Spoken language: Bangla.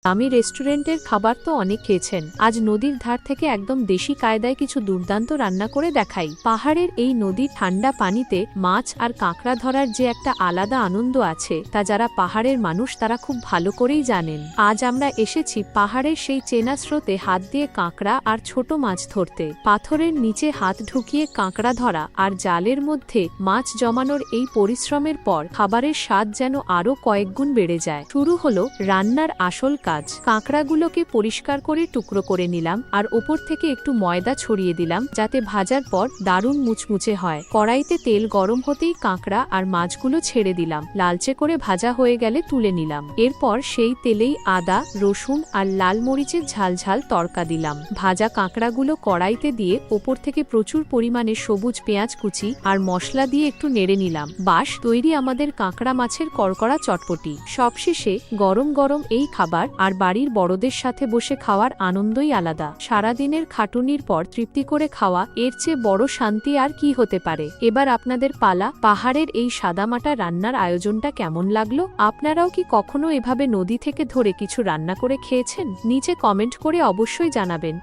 দামি রেস্টুরেন্টের খাবার তো অনেক খেয়েছেন, আজ নদীর ধার থেকে একদম দেশি কায়দায় কিছু দুর্দান্ত রান্না করে দেখাই। পাহাড়ের এই নদীর ঠান্ডা পানিতে মাছ আর কাঁকড়া ধরার যে একটা আলাদা আনন্দ আছে তা যারা পাহাড়ের মানুষ তারা খুব ভালো করেই জানেন। আজ আমরা এসেছি পাহাড়ের সেই চেনা স্রোতে হাত দিয়ে কাঁকড়া আর ছোট মাছ ধরতে। পাথরের নিচে হাত ঢুকিয়ে কাঁকড়া ধরা আর জালের মধ্যে মাছ জমানোর এই পরিশ্রমের পর খাবারের স্বাদ যেন আরো কয়েকগুণ বেড়ে যায়। শুরু হলো রান্নার আসল কাজ। কাঁকড়াগুলোকে পরিষ্কার করে টুকরো করে নিলাম আর ওপর থেকে একটু ময়দা ছড়িয়ে দিলাম যাতে ভাজার পর দারুণ মুচমুচে হয়। কড়াইতে তেল গরম হতেই কাঁকড়া আর মাছগুলো ছেড়ে দিলাম, লালচে করে ভাজা হয়ে গেলে তুলে নিলাম। এরপর সেই তেলেই আদা, রসুন আর লাল মরিচের ঝালঝাল তড়কা দিলাম। ভাজা কাঁকড়াগুলো কড়াইতে দিয়ে ওপর থেকে প্রচুর পরিমাণে সবুজ পেঁয়াজ কুচি আর মশলা দিয়ে একটু নেড়ে নিলাম। বাস তৈরি আমাদের কাঁকড়া মাছের কড়কড়া চটপটি। সবশেষে গরম গরম এই খাবার আর বাড়ির বড়দের সাথে বসে খাওয়ার আনন্দই আলাদা। সারাদিনের খাটুনির পর তৃপ্তি করে খাওয়া এর চেয়ে বড় শান্তি আর কি হতে পারে। এবার আপনাদের পালা। পাহাড়ের এই সাদামাটা রান্নার আয়োজনটা কেমন লাগলো? আপনারাও কি কখনো এভাবে নদী থেকে ধরে কিছু রান্না করে খেয়েছেন? নিচে কমেন্ট করে অবশ্যই জানাবেন।